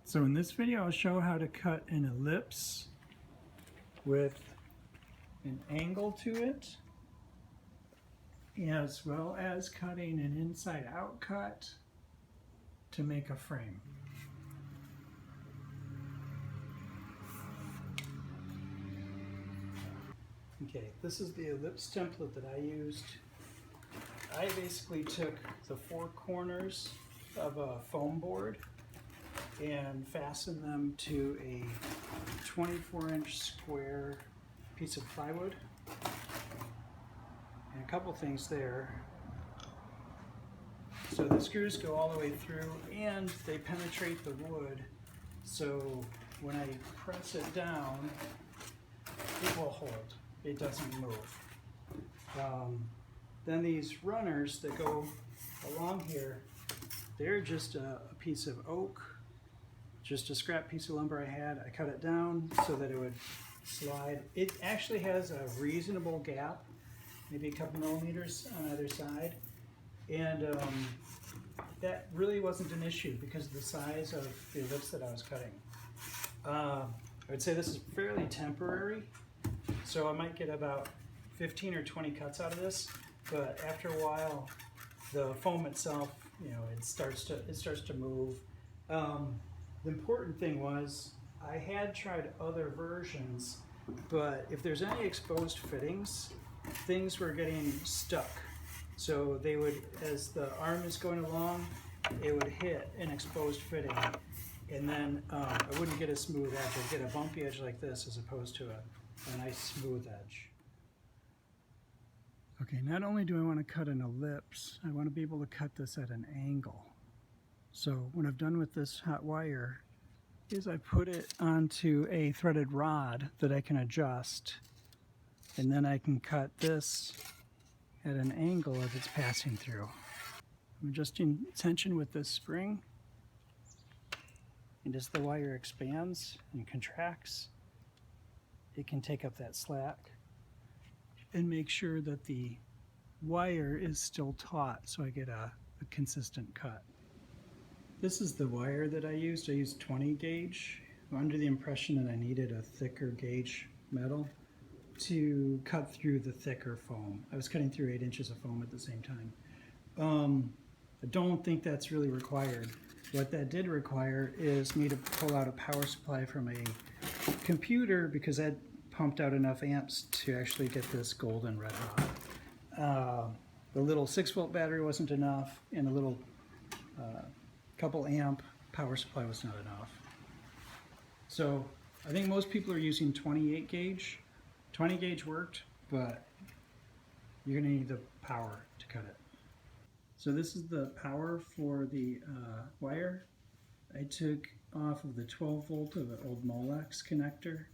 So in this video I'll show how to cut an ellipse with an angle to it, as well as cutting an inside out cut to make a frame. Okay, this is the ellipse template that I used. I basically took the four corners of a foam board and fastened them to a 24-inch square piece of plywood. And a couple things there. So the screws go all the way through and they penetrate the wood, so when I press it down, it will hold. It doesn't move. Then these runners that go along here, they're just a piece of oak, just a scrap piece of lumber I had. I cut it down so that it would slide. It actually has a reasonable gap, maybe a couple millimeters on either side. And that really wasn't an issue because of the size of the ellipse that I was cutting. I would say this is fairly temporary, so I might get about 15 or 20 cuts out of this, but after a while the foam itself, it starts to move. The important thing was I had tried other versions, but if there's any exposed fittings, things were getting stuck. So they would, as the arm is going along, it would hit an exposed fitting, and then I wouldn't get a smooth edge. I'd get a bumpy edge like this as opposed to a nice smooth edge. Okay, not only do I want to cut an ellipse, I want to be able to cut this at an angle. So what I've done with this hot wire is I put it onto a threaded rod that I can adjust, and then I can cut this at an angle as it's passing through. I'm adjusting tension with this spring, and as the wire expands and contracts, it can take up that slack and make sure that the wire is still taut so I get a consistent cut. This is the wire that I used. I used 20 gauge. I'm under the impression that I needed a thicker gauge metal to cut through the thicker foam. I was cutting through 8 inches of foam at the same time. I don't think that's really required. What that did require is me to pull out a power supply from a computer because that pumped out enough amps to actually get this golden red hot. The little 6-volt battery wasn't enough, and a little couple amp power supply was not enough. So I think most people are using 28 gauge. 20 gauge worked, but you're going to need the power to cut it. So this is the power for the wire. I took off of the 12 volt of an old Molex connector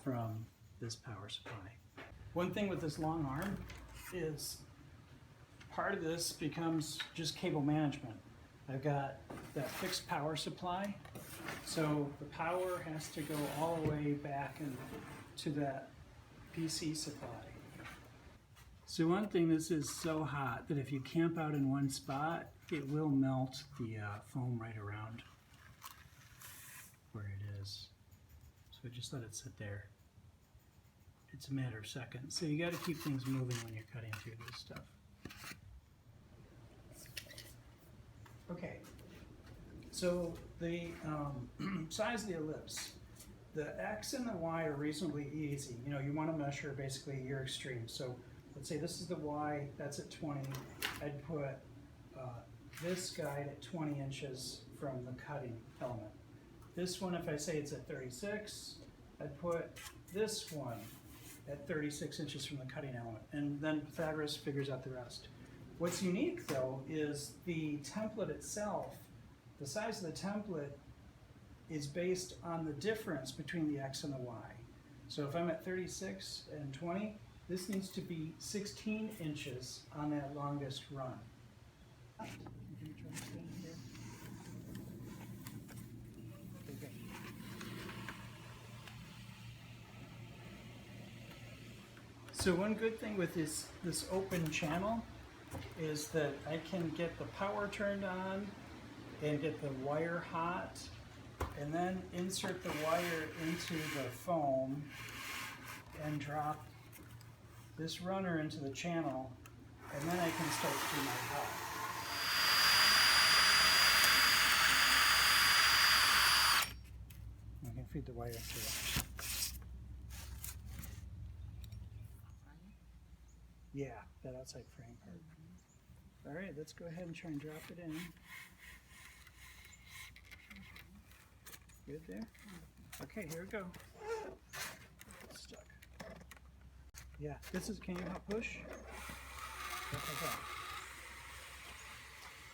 from this power supply. One thing with this long arm is part of this becomes just cable management. I've got that fixed power supply, so the power has to go all the way back to that PC supply. So one thing, this is so hot that if you camp out in one spot, it will melt the foam right around where it is. So just let it sit there. It's a matter of seconds. So you got to keep things moving when you're cutting through this stuff. Okay, so the size of the ellipse. The X and the Y are reasonably easy. You want to measure basically your extreme. So let's say this is the Y, that's at 20. I'd put this guide at 20 inches from the cutting element. This one, if I say it's at 36, I'd put this one at 36 inches from the cutting element. And then Pythagoras figures out the rest. What's unique though is the template itself. The size of the template is based on the difference between the X and the Y. So if I'm at 36 and 20, this needs to be 16 inches on that longest run. So one good thing with this open channel is that I can get the power turned on and get the wire hot and then insert the wire into the foam and drop this runner into the channel, and then I can start to do my top. I can feed the wire through. Yeah, that outside frame part. All right, let's go ahead and try and drop it in. Good there? Okay, here we go. It's stuck. Yeah, this is, can you help push? Like that.